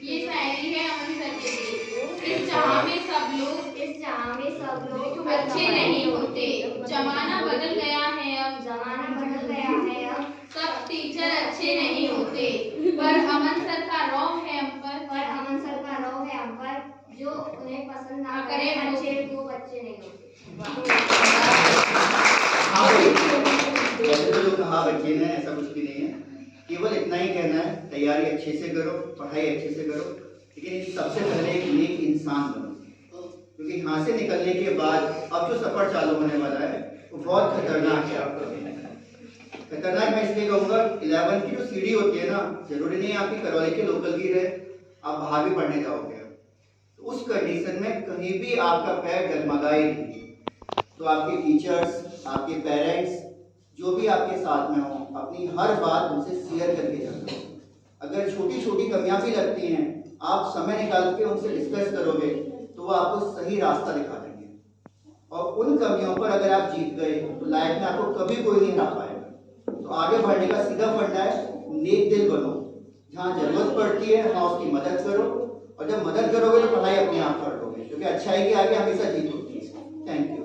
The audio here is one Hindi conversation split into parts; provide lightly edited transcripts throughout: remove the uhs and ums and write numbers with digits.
ये शायरी है अमन सर के लिए। इस जहां में सब लोग अच्छे नहीं होते, जमाना बदल गया है अब, सब टीचर अच्छे नहीं होते, पर अमन सर का रौब है हम पर, जो उन्हें पसंद ना करे अच्छे वो बच्चे नहीं होते। वैसे तो जो कहा बच्चे ने ऐसा कुछ भी नहीं है, केवल इतना ही कहना है तैयारी अच्छे से करो, पढ़ाई अच्छे से करो, लेकिन सबसे पहले एक नेक इंसान बनो, क्योंकि यहाँ से निकलने के बाद अब जो सफर चालू होने वाला है वो बहुत खतरनाक है। खतरनाक मैं इसलिए कहूँगा, 11 की जो सीढ़ी होती है ना, जरूरी नहीं आपकी करौली के लोकल की रहे, आप बाहर भी पढ़ने जाओगे, तो उस कंडीशन में कहीं भी आपका पैर डगमगा ही नहीं, तो आपके टीचर्स, आपके पेरेंट्स, जो भी आपके साथ में हो, अपनी हर बात उनसे शेयर करके जाना। अगर छोटी छोटी कमियां भी लगती हैं, आप समय निकाल के उनसे डिस्कस करोगे तो वो आपको सही रास्ता दिखा देंगे, और उन कमियों पर अगर आप जीत गए तो लाइफ में आपको कभी कोई नहीं हरा पाएगा। तो आगे बढ़ने का सीधा फंडा है, नेक दिल बनो, जहाँ जरूरत पड़ती है वहाँ उसकी मदद करो, और जब मदद करोगे तो पढ़ाई अपने आप कर लोगे, क्योंकि अच्छाई के आगे हमेशा जीत होती है। Thank you.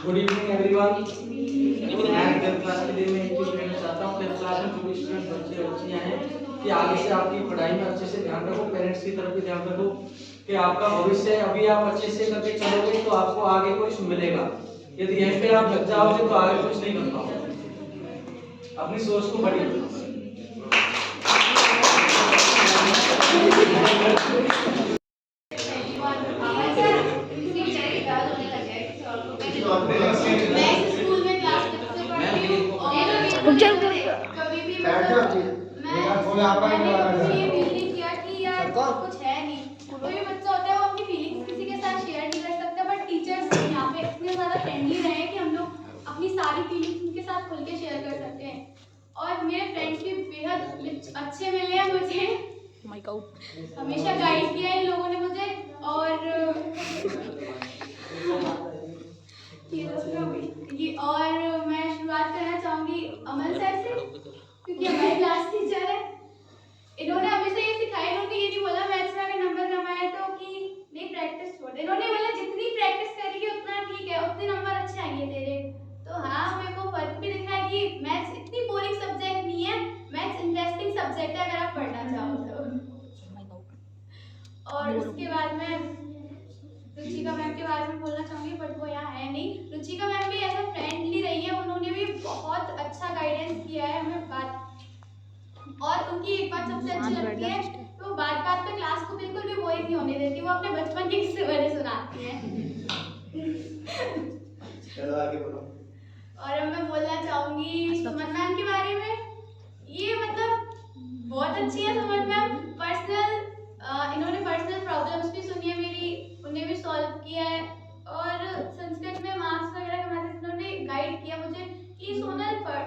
Good evening everyone. मैं 10th क्लास के लिए मैं एक चीज कहना चाहता हूँ, 10th क्लास में जो भी स्टूडेंट बच्चे बच्चियाँ हैं कि आगे से आपकी पढ़ाई में अच्छे से ध्यान रखो, पेरेंट्स की तरफ भी ध्यान रखो कि आपका भविष्य अभी आप अच्छे से करके चलोगे तो आपको आगे कुछ मिलेगा। यदि यहीं पे आप लग जाओगे तो आगे कुछ नहीं कर पाओगे। अपनी सोच को बड़ी बनाओ। कुछ है नहीं, कोई भी बच्चा होता है वो अपनी फीलिंग्स किसी के साथ शेयर नहीं कर सकता, बट टीचर्स यहाँ पे इतने ज़्यादा फ्रेंडली रहे हैं कि हम लोग अपनी सारी फीलिंग्स उनके साथ खुल के शेयर कर सकते हैं। और मेरे फ्रेंड्स भी बेहद अच्छे मिले हैं मुझे, हमेशा गाइड किया इन लोगों ने मुझे। और मैं शुरुआत करना चाहूँगी अमन सर से, क्योंकि हमारे क्लास टीचर है। इन्होंने हमेशा ये सिखाया, इन्होंने ये नहीं बोला मैथ्स में अगर नंबर कम आए तो कि नहीं प्रैक्टिस छोड़ दे, इन्होंने बोला जितनी प्रैक्टिस करेगी उतना ठीक है, उतने नंबर अच्छे आएंगे तेरे। तो हाँ, मेरे को फर्क भी दिखा है कि मैथ्स इतनी बोरिंग सब्जेक्ट नहीं है, मैथ्स इंटरेस्टिंग सब्जेक्ट है अगर आप पढ़ना चाहो तो। और उसके बाद में रुचिका मैम के बारे में बोलना चाहूँगी, बट वो यहाँ है नहीं। रुचिका मैम भी ऐसा फ्रेंडली रही है, उन्होंने भी बहुत अच्छा गाइडेंस किया है हमें बात। और उनकी एक बात सबसे अच्छी लगती है, तो बात बात पे क्लास को बिल्कुल भी बोरिंग नहीं होने देती, वो अपने बचपन के किस्से बड़े सुनाती है। चलो आगे बोलो। और अब मैं बोलना चाहूँगी सुमन मैम के बारे में। ये मतलब बहुत अच्छी है सुमन मैम। पर्सनल इन्होंने पर्सनल प्रॉब्लम्स भी सुनी है मेरी, उन्हें भी सॉल्व किया है। और संस्कृत में मार्क्स वगैरह के माध्यम से इन्होंने गाइड किया मुझे कि सोनल पढ़,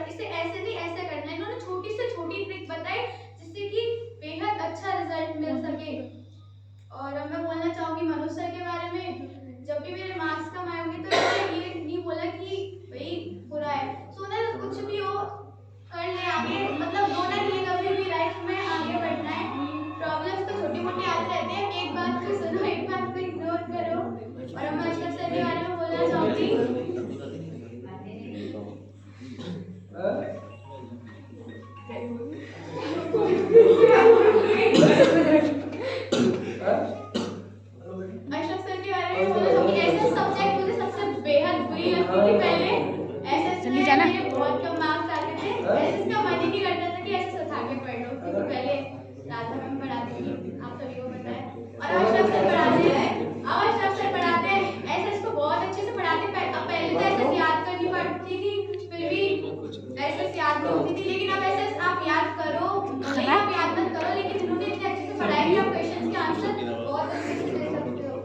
इसे ऐसे नहीं ऐसे करना है। इन्होंने छोटी से छोटी ट्रिक बताई जिससे कि बेहद अच्छा रिजल्ट मिल सके। और अब मैं बोलना चाहूंगी मनु सर के बारे में। जब भी मेरे मार्क्स कम आए होंगे तो इन्होंने ये नहीं बोला कि भाई बुरा है, सोनल कुछ भी हो कर ले आगे, मतलब रोना नहीं है कभी भी, लाइफ में आगे बढ़ना है। प्रॉब्लम्स तो छोटी मोटी आते रहते हैं, एक बात को सुनो, एक बात को इग्नोर करो। और अब मैं अशरफ सर के बारे में बोलना चाहूंगी। अशरफ सर के बारे में बोलना चाहूंगी। ऐसा सब्जेक्ट मुझे सबसे बेहद बुरी लगती थी पहले। ऐसे में बहुत कम मार्क्स आते थे, ऐसे इसका मन ही नहीं करता था कि ऐसे उठा के पढ़ लो, क्योंकि पहले राधा मैम पढ़ाती थी, आप सभी को पता है। और अशरफ सर पढ़ाते हैं, ऐसे इसको बहुत अच्छे से पढ़ाते हैं। अब पहले तो ऐसे याद करनी पड़ती थी, फिर भी ऐसे याद नहीं होती थी, लेकिन अब ऐसे आप याद करो, नहीं आप याद मत करो, लेकिन इन्होंने इतने अच्छे से पढ़ाया कि आप क्वेश्चंस के आंसर बहुत अच्छे से दे सकते हो।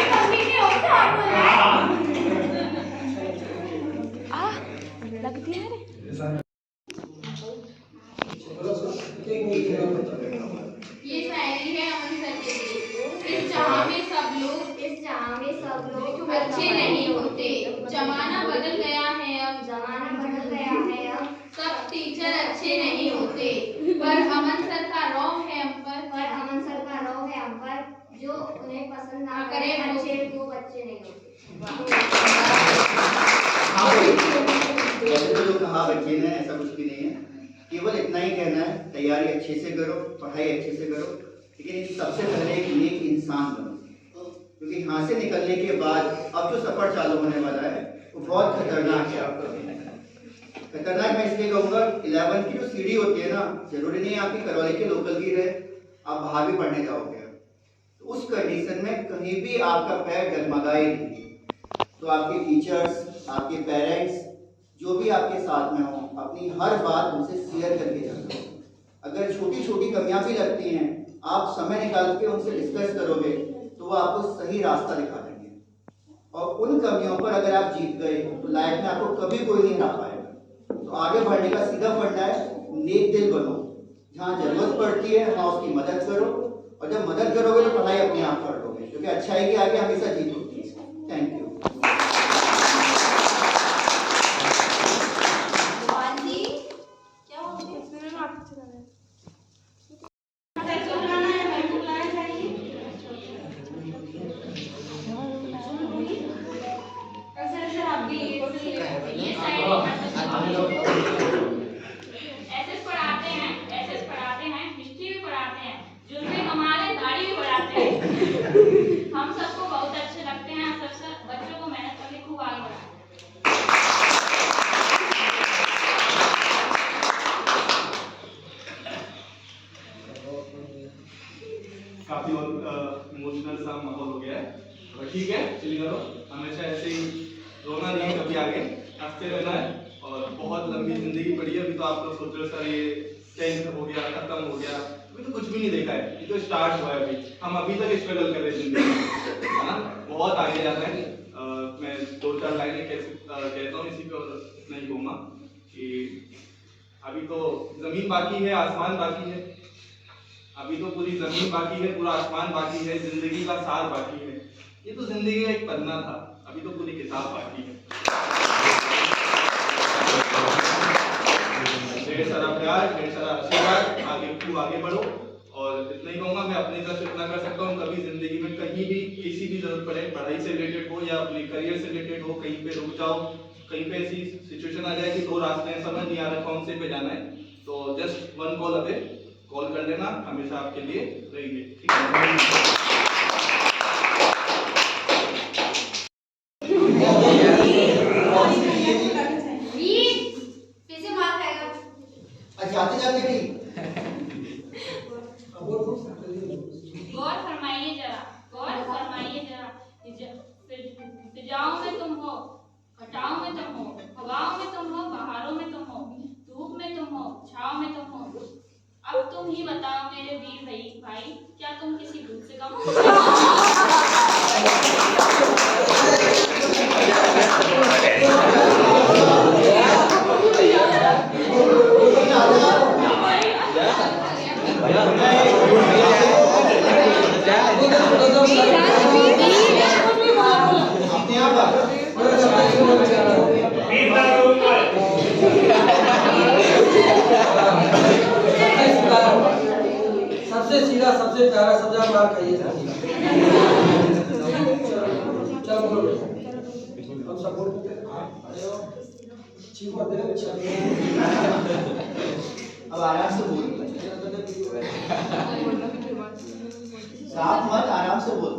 कंप्लीट नहीं होता आप बोल रहे लगती है ये शायरी है अमन सर के लिए। इस जहां में सब लोग अच्छे नहीं होते, जमाना बदल गया है अब, सब टीचर अच्छे नहीं होते, पर अमन सर का रौब है हम पर, जो उन्हें पसंद ना करे वो बच्चे नहीं होते। वैसे तो जो कहा बच्चे ने ऐसा कुछ भी नहीं है, केवल इतना ही कहना है, तैयारी अच्छे से करो, पढ़ाई अच्छे से करो, लेकिन सबसे पहले एक नेक इंसान बनो। क्योंकि यहाँ से निकलने के बाद अब जो सफर चालू होने वाला है वो बहुत खतरनाक है। खतरनाक मैं इसलिए कहूँगा, 11th की जो सीढ़ी होती है ना, जरूरी नहीं है आपकी करौली के लोकल की रहे, आप बाहर भी पढ़ने जाओगे, तो उस कंडीशन में कहीं भी आपका पैर डगमगाए नहीं, तो आपके टीचर्स, आपके पेरेंट्स, जो भी आपके साथ में हो, अपनी हर बात उनसे शेयर करके जाना। अगर छोटी छोटी कमियां भी लगती हैं, आप समय निकाल के उनसे डिस्कस करोगे तो वो आपको सही रास्ता दिखा देंगे। और उन कमियों पर अगर आप जीत गए तो लाइफ में आपको कभी कोई नहीं हरा पाएगा। तो आगे बढ़ने का सीधा फंडा है, नेक दिल बनो, जहाँ जरूरत पड़ती है वहाँ उसकी मदद करो, और जब मदद करोगे तो पढ़ाई अपने आप कर लोगे, क्योंकि अच्छाई के आगे हमेशा जीत होती है। Thank you. हम सबको बहुत अच्छे लगते हैं, सबसे बच्चों को मेहनत करके खूब आगे बढ़ाते हैं। काफी इमोशनल सा माहौल हो गया है, और ठीक है, चलिए करो, हमेशा ऐसे ही रोना नहीं है, कभी आगे हंसते रहना है। और बहुत लंबी जिंदगी पड़ी है, अभी तो आप लोग सोच रहे हो सर ये 10th हो गया, खत्म हो गया, अभी तो कुछ भी नहीं देखा है, ये तो स्टार्ट हुआ है। अभी हम अभी तक स्ट्रगल कर रहे हैं जिंदगी में, है ना, बहुत आगे जाना है। मैं 2-4 लाइनें कहता हूँ इसी पे, और इतना ही कहूँगा कि अभी तो जमीन बाकी है, आसमान बाकी है, अभी तो पूरी जमीन बाकी है, पूरा आसमान बाकी है, जिंदगी का सार बाकी है। ये तो जिंदगी का एक पन्ना था, अभी तो पूरी किताब बाकी है। ढेर सारा प्यार, ढेर सारा आशीर्वाद, आगे खूब आगे बढ़ो। और इतना ही कहूँगा, मैं अपनी तरफ से इतना कर सकता हूँ, कभी जिंदगी में कहीं भी किसी भी जरूरत पड़े, पढ़ाई से रिलेटेड हो या अपने करियर से रिलेटेड हो, कहीं पे रुक जाओ, कहीं पे ऐसी सिचुएशन आ जाए कि 2 रास्ते हैं, समझ नहीं आ रहा कौन से पे जाना है, तो जस्ट 1 कॉल अवे, कॉल कर लेना, हमेशा आपके लिए रहेंगे, ठीक है। जाते जाते नहीं, गौर फरमाइए जरा, फिजाओं में तुम हो, घटाओं में तुम हो, हवाओं में तुम हो, तुम ही बताओ मेरे वीर भाई, क्या तुम किसी भूत से कम हो? अपने आप सबसे सीधा, सबसे प्यारा, सबसे ज्यादा मार खाइए। चलो बोलो, हम सपोर्ट करते हैं। अब आराम से बोल, साफ मत, आराम से बोल।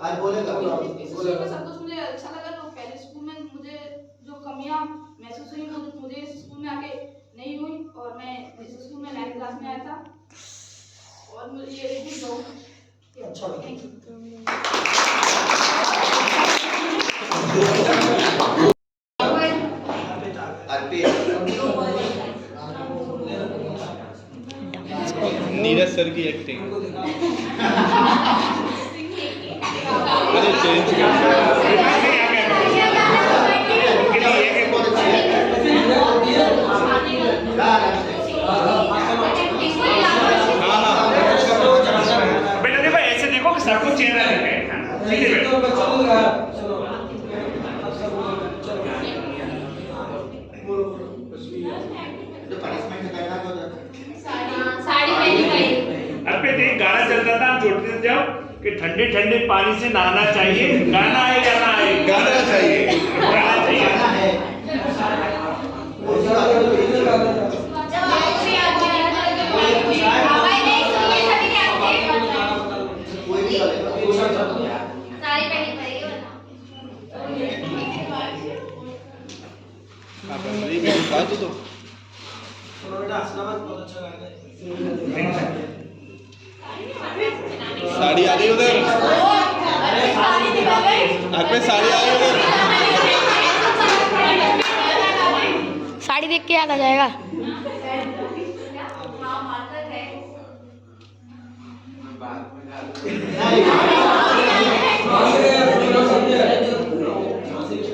आज बोलेगा। सब कुछ मुझे अच्छा लगा। तो पहले स्कूल में मुझे जो कमियां महसूस हुई मुझे इस स्कूल में आके नहीं हुई, और मैं इस स्कूल में 9th क्लास में आया था, और मुझे ये बहुत अच्छा लगा। नीरज सर की एक्टिंग अरे चेंज बेटा देखो ऐसे देखो कि सबको चेहरा दिखे। ठीक है बेटा। साड़ी पहनी गई। अब एक गाना चल रहा था, हम छोटे थे जब, कि ठंडे ठंडे पानी से नहाना चाहिए। गाना है, गाना है, गाना चाहिए, गाना चाहिए। साड़ी पहनी पड़ेगी वरना। साड़ी आ गई उधर, आप पे साड़ी आ गई उधर। साड़ी देख के याद आ जाएगा।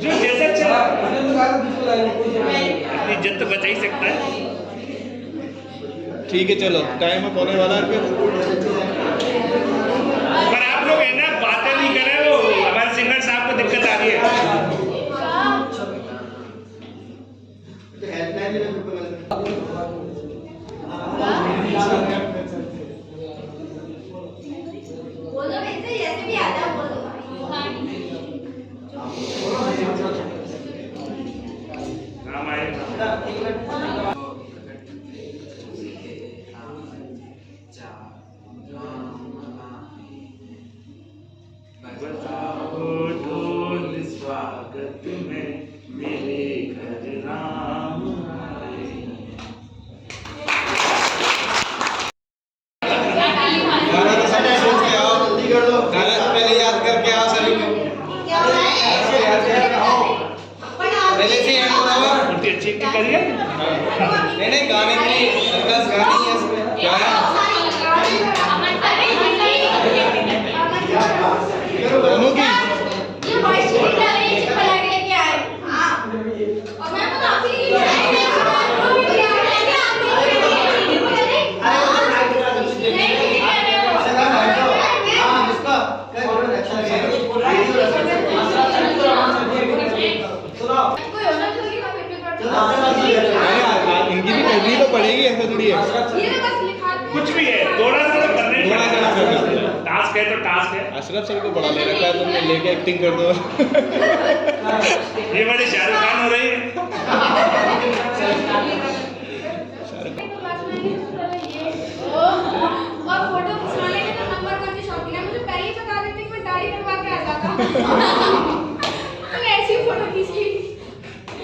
जो जैसा चला अपनी इज्जत तो बचा ही सकता है। ठीक है चलो, टाइम अप होने वाला है फिर। पर आप लोग है ना, बातें नहीं कर रहे हो। हमारे सिंगर साहब को दिक्कत आ रही है। बोलो वैसे जैसे भी आता है बोलो। नाम आएगा। स्वागत में मेरे घर राम आए। गाना तो सब सोच के आओ, जल्दी कर दो। गाना तो पहले याद करके आओ सभी को। पहले से याद करो। उनकी अच्छी एक्टिंग करिए। नहीं गाने की हल्का सा गाने ही है इसमें। क्या है? दोनों की ये वॉइस चेंज कर रही है, चिपका लगा लेके आए। हां, और मैं तो आपकी ही नहीं इनकी भी करनी तो पड़ेगी, ऐसा थोड़ी है। कुछ भी है, थोड़ा सा तो करने थोड़ा सा करना। टास्क है तो टास्क है। अशरफ सर को बड़ा ले रखा है, तुमने लेके एक्टिंग कर दो। ये बड़े शाहरुख खान हो रही है। और फोटो खिंचवाने के तो नंबर 1 की शौकीन है। मुझे पहले ही बता देते कि मैं दाढ़ी कटवा के आ जाता। मैं ऐसी फोटो खींच ली।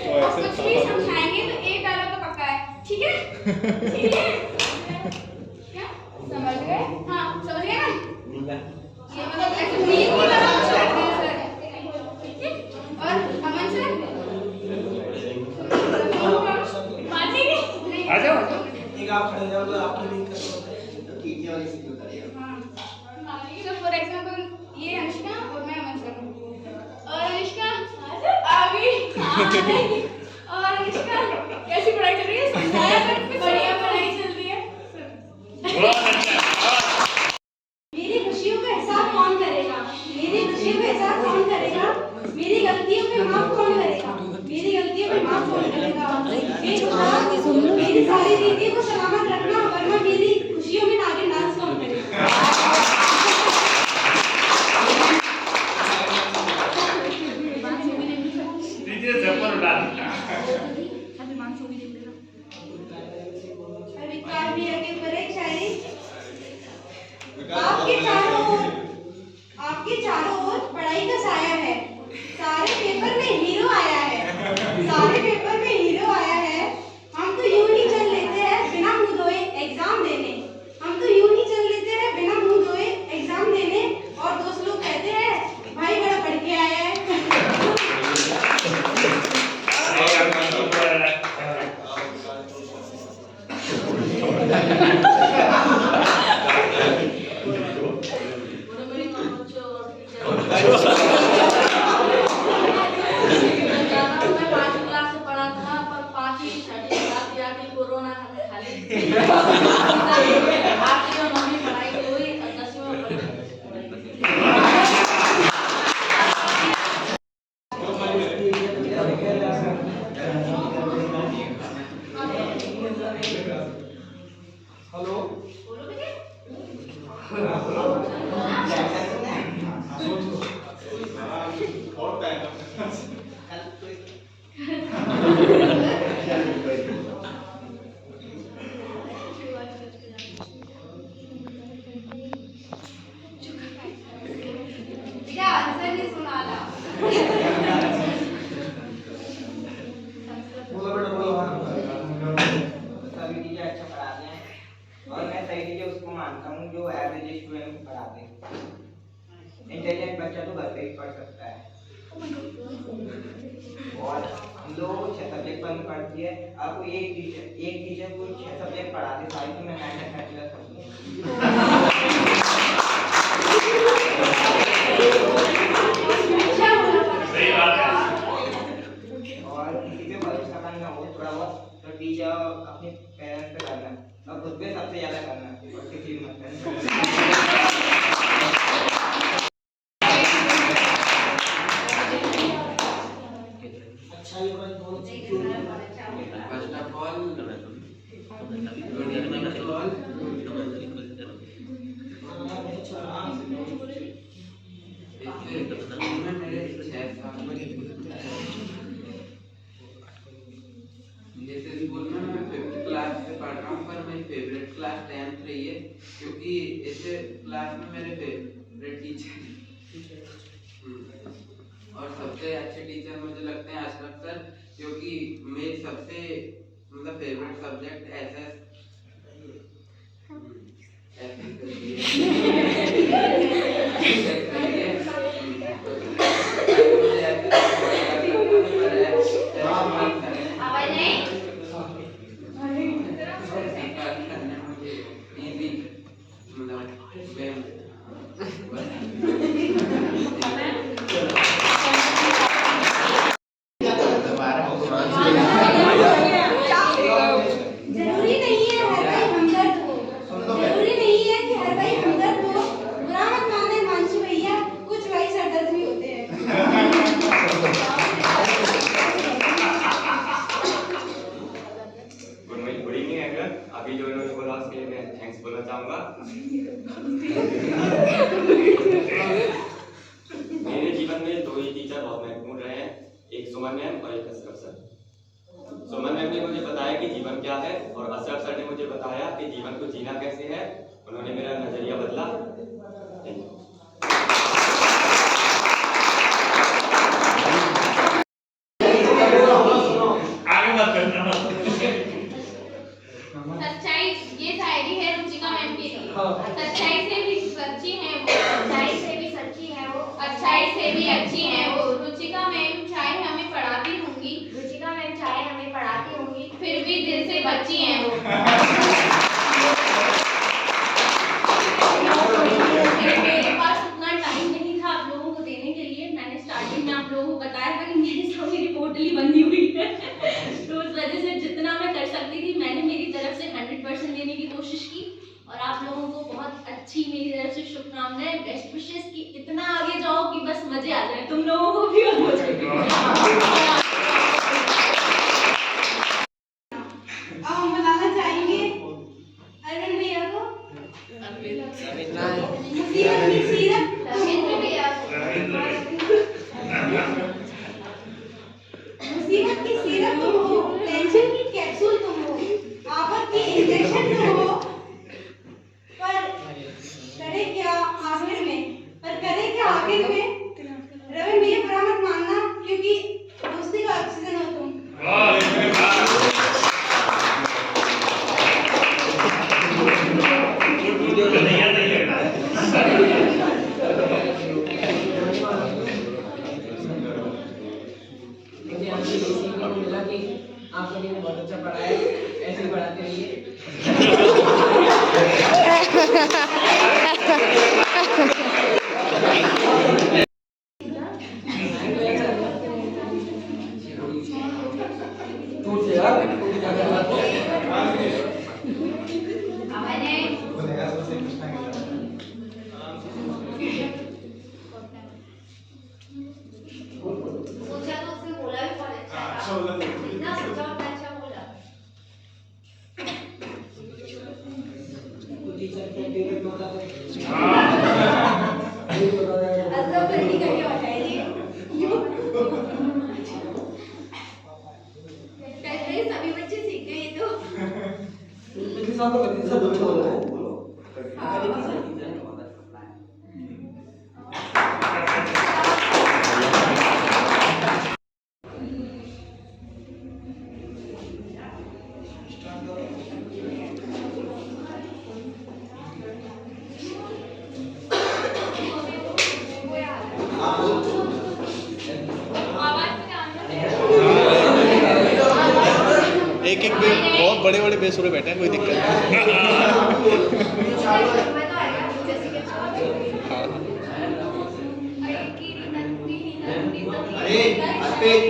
और कुछ भी समझाएंगे तो एक डायलॉग तो पक्का है, ठीक है? ठीक है? क्या समझ गए? हाँ, समझ गए ना? ये मतलब ऐसे मीम की तरह कुछ करते हैं सर, ठीक है? और अमन सर और अनुष्का कैसी पढ़ाई चल रही है? समझाया कर, बढ़िया पढ़ाई चल रही है। बहुत अच्छा। मेरी खुशियों का एहसास कौन करेगा? मेरी खुशियों का एहसास कौन करेगा? मेरी गलतियों पे माफ कौन करेगा? मेरी गलतियों पे माफ कौन करेगा? हे खुदा, मेरी सारी नीतियों को सलामत रखना, वरना मेरी खुशियों में नागिन डांस कौन करेगा? दीजिए जबर उड़ा देता। विकास भी आगे करे शायरी। आपके चारों ओर पढ़ाई का साया है। सारे पेपर में हीरो आया है। सारे पेपर में हीरो आया है। हम तो यूं ही चल लेते हैं बिना मुंह धोए एग्जाम देने। हम तो यूं ही चल लेते हैं बिना मुंह धोए एग्जाम देने। और दोस्त लोग कहते हैं भाई बड़ा पढ़ के आया है। मैं 5वीं क्लास से पढ़ा था पर 5वीं 6वीं क्लास में आके कोरोना हमें खा ली। आखिर में 9वीं पढ़ाई हुई और 10वीं में पढ़ाई। हेलो बहुत टाइम क्या आंसर नहीं सुना ला। बोलो बेटा बोलो। सभी टीचर अच्छा पढ़ाते हैं और मैं सही टीचर उसको मानता हूँ जो एवरेज स्टूडेंट को पढ़ाते हैं। इंटेलिजेंट बच्चा तो घर पे ही पढ़ सकता है। और हम लोग 6 सब्जेक्ट पर पढ़ती है। आपको एक टीचर को 6 सब्जेक्ट पढ़ाते साहित्य में 9 प्लस होती है। सही बात है। और किसी पे भरोसा करना हो थोड़ा बहुत तो टीचर अपने पेरेंट्स पे करना और खुद पे सबसे ज्यादा करना और किसी मत करना। First of all, good evening to all. इस स्कूल में मेरे 6 साल जिस स्कूल में मैं 5th क्लास से पढ़ रहा हूँ पर मेरी फेवरेट क्लास 10th रही है क्योंकि इस क्लास में मेरे फेवरेट टीचर और सबसे अच्छे टीचर मुझे लगते हैं अशरफ सर क्योंकि मेरी सबसे मतलब फेवरेट सब्जेक्ट एसएस आवाज नहीं। जरूरी नहीं है हर भाई हमदर्द हो। जरूरी नहीं है कि हर भाई हमदर्द हो। बुरा मत माने मानसू भैया, कुछ भाई सरदर्द भी होते हैं। Good evening everyone. अभी जो इन्होंने बोला उसके लिए मैं थैंक्स बोलना चाहूँगा। मेरे जीवन में 2 ही टीचर बहुत महत्वपूर्ण रहे हैं, एक सुमन मैम और एक अशरफ सर। सुमन मैम ने मुझे बताया कि जीवन क्या है और अशरफ सर ने मुझे बताया कि जीवन को जीना कैसे है। उन्होंने मेरा नजरिया बदला। Thank you. आगे मत करना। सच्चाई, ये शायरी है रुचिका मैम की। सच्चाई से भी सच्ची है वो, सच्चाई से भी सच्ची है वो, अच्छाई से भी अच्छी है वो। रुचिका मैम चाहे हमें पढ़ाती होंगी, रुचिका मैम चाहे हमें पढ़ाती होंगी, फिर भी दिल से बच्ची हैं वो। मेरे पास उतना टाइम नहीं था आप लोगों को देने के लिए। मैंने स्टार्टिंग में आप लोगों को बताया था कि मेरी सारी रिपोर्ट ही बन सकती थी। मैंने मेरी तरफ से 100% देने की कोशिश की और आप लोगों को बहुत अच्छी मेरी तरफ से शुभकामनाएं, बेस्ट विशेस कि इतना आगे जाओ कि बस मजे आ जाए तुम लोगों को भी और मुझे भी। अब हम बुलाना चाहेंगे अरविंद भैया को। मुसीबत की सीरत रविंद्र भैया मुसीबत की सीरत तुम हो, टेंशन की कैप्सूल तुम हो, आफत की इंजेक्शन तुम हो, पर करे क्या आखिर में रविंद्र भैया बुरा मत मानना क्योंकि दोस्ती का ऑक्सीजन हो तुम। मुझे आपसे सीखने को मिला कि आप सभी ने बहुत अच्छा पढ़ाया, ऐसे ही पढ़ाते रहिए। सोचा तो उसने बोला भी बहुत अच्छा था। जितना सोचा उतना अच्छा बोला। अजब लड़की करके बताइए। कहते हैं सभी बच्चे सीख गए ये तो। एक एक पे बहुत बड़े बड़े बेसुरे बैठे हैं, कोई दिक्कत नहीं। अरे अर्पित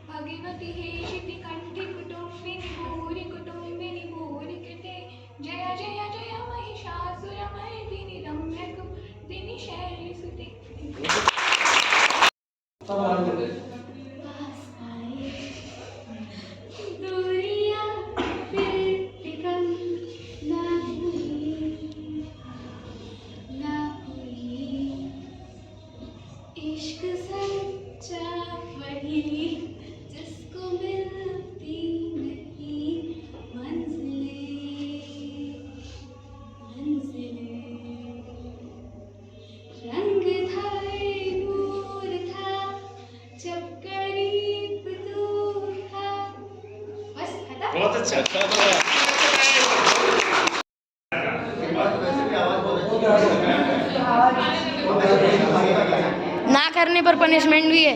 भगवती हेशिति कंठि कुटुंबिनि भूरि कुटुंबिनि भूरि कृते जय जय जय महिषासुरमर्दिनि रम्यकुमुदिनि शैलसुते। दूरियां फिर टिकन ना हुई इश्क सच्चा वही जिसको मिलती नहीं मंजिलें रंग था नूर था जब करीब दूर था। बस खत्म। बहुत अच्छा। वैसे भी आवाज बहुत अच्छी ना करने पर पनिशमेंट भी है।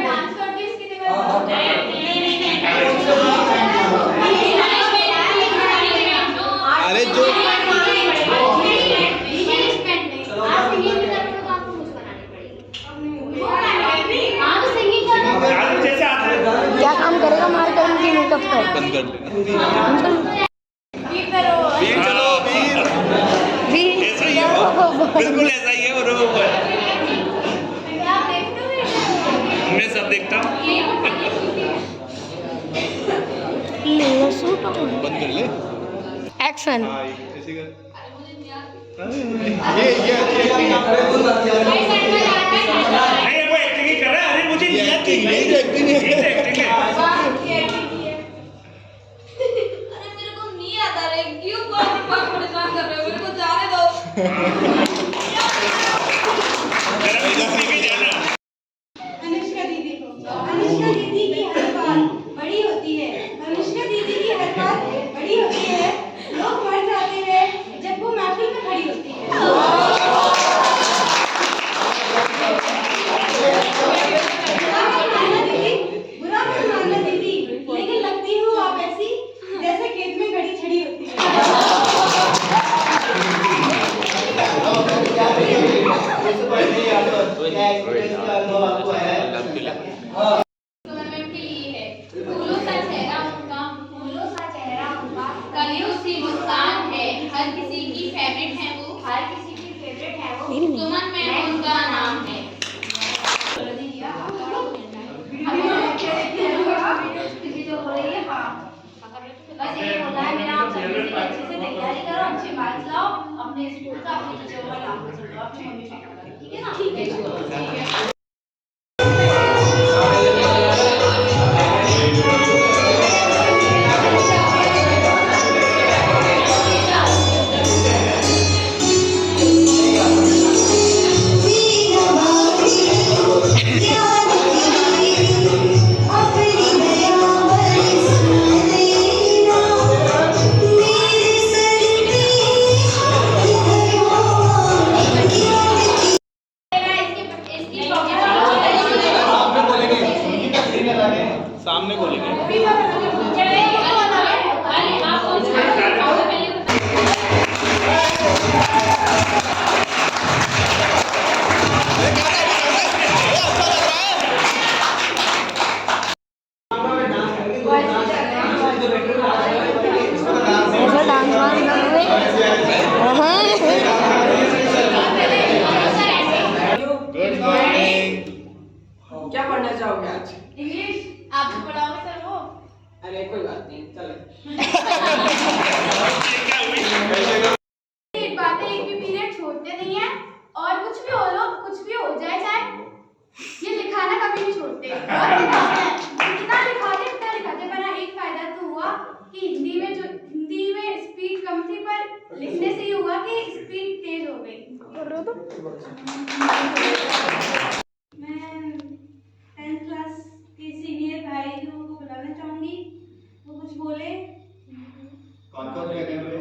डांस करके इसकी अरे जो क्या काम करेगा मार्केट की मेकअप पर? बंद कर लेना। वीर चलो वीर। ऐसा ही है, बिल्कुल ऐसा ही है। और मैं सब देखता हूँ। बंद कर ले। एक्शन। हाँ, ऐसे कर। नहीं वो एक्टिंग ही कर रहा है। अरे मुझे नहीं आती। एक्टिंग है। एक्टिंग है। अरे मेरे को नहीं आता रे, क्यों परेशान कर रहे हो? मेरे को जाने दो। अनुष्का दीदी को। अनुष्का दीदी की हर बात बड़ी होती है। अनुष्का दीदी की हर बात बड़ी होती है। लोग मर जाते हैं जब वो महफिल में खड़ी होती है। आपकी मम्मी पापा का, ठीक है ना? ठीक है। ठीक है। सामने बोलेंगे। ऐसा डांस वांस करोगे? Good morning. क्या पढ़ना चाहोगे आज? इंग्लिश आप पढ़ाओगे सर वो? अरे कोई बात नहीं, चलो। एक बात है, एक भी पीरियड छोड़ते नहीं है और कुछ भी हो लो, कुछ भी हो जाए, चाहे ये लिखाना कभी नहीं छोड़ते। बहुत लिखाते हैं, जितना लिखाते उतना लिखाते, पर हाँ, एक फायदा तो हुआ कि हिंदी में स्पीड कम थी, पर लिखने से ये हुआ कि स्पीड तेज हो गई। मैं 10th क्लास के सीनियर भाई लोगों को बुलाना चाहूंगी, वो कुछ बोले। कौन कौन कहने वाले?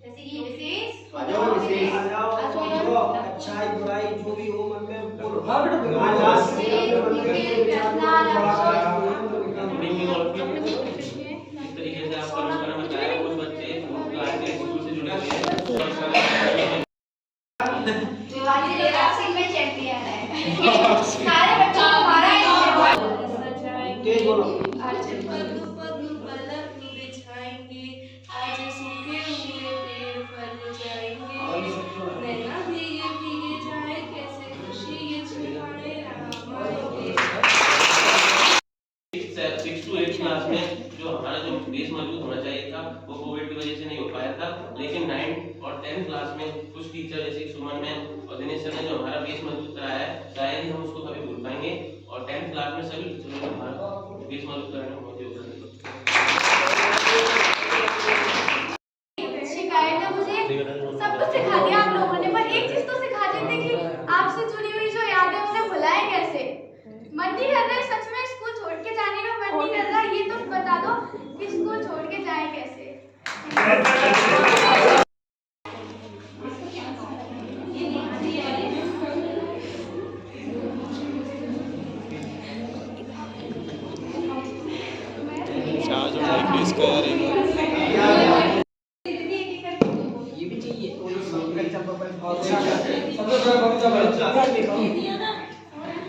जैसे कि विशेष, आ जाओ विशेष। अच्छाई बुराई जो भी हो मन में बोलो। हाँ बेटा हाँ, बोलो। लास्ट विशेष, विशेष, रचना, इस तरीके से आपको अनुकरण बताया, कुछ बच्चे क्लास के स्कूल से जुड़े हुए हैं। में चैंपियन है। सारे बच्चों को हमारा तेज बोलो। आज पग पग पलक बिछाएंगे, आज सूखे हुए पेड़ फल जाएंगे, नैना भीगे भीगे जाए, कैसे खुशी ये छुपाए राम आएंगे। 6 to 8 क्लास में जो हमारा जो बेस मजबूत होना चाहिए था वो कोविड की वजह से नहीं हो पाया था, लेकिन 9 और 10 क्लास में कुछ टीचर जैसे सुमन मैम और दिनेश सर ने जो हमारा बेस मजबूत कराया है, शायद ही हम उसको कभी भूल पाएंगे। और 10th क्लास में सभी टीचरों ने हमारा बेस मजबूत कराने में बहुत योगदान दिया। शिकायत है मुझे, सब कुछ सिखा दिया आप लोगों ने, पर एक चीज तो सिखा देते कि आपसे जुड़ी हुई जो यादें उन्हें भुलाए कैसे। मन नहीं कर रहा है सच में स्कूल छोड़ के जाने का, मन नहीं कर रहा, ये तो बता दो कि स्कूल छोड़ के जाए कैसे। ये भी चाहिए। सबसे बड़ा बच्चा बच्चा।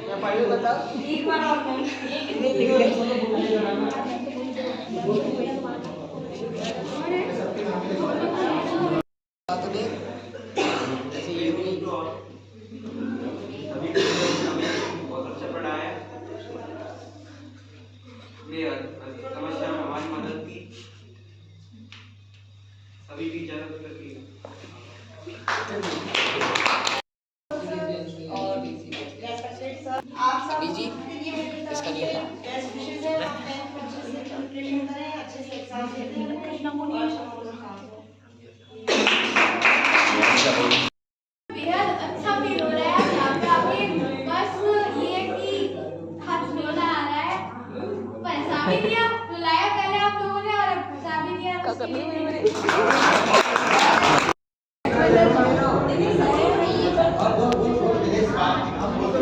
मैं पहले बता। एक बार और जैसे ये भी अभी बहुत अच्छा पढ़ाया, ये समस्या में हमारी मदद की, सभी टीचर करती है। आप सब जी इसका नहीं है टेस्ट विषय से 10 बच्चे से प्रिपरेशन करें, अच्छे से एग्जाम देते हैं, कृष्णा को नहीं बेहद अच्छा फील हो रहा है यहाँ पे आके। बस ये कि हाथ धोना आ रहा है, पैसा भी दिया, रुलाया पहले आप लोगों ने और अब पैसा भी दिया। और बोल दिनेश आप बोल दो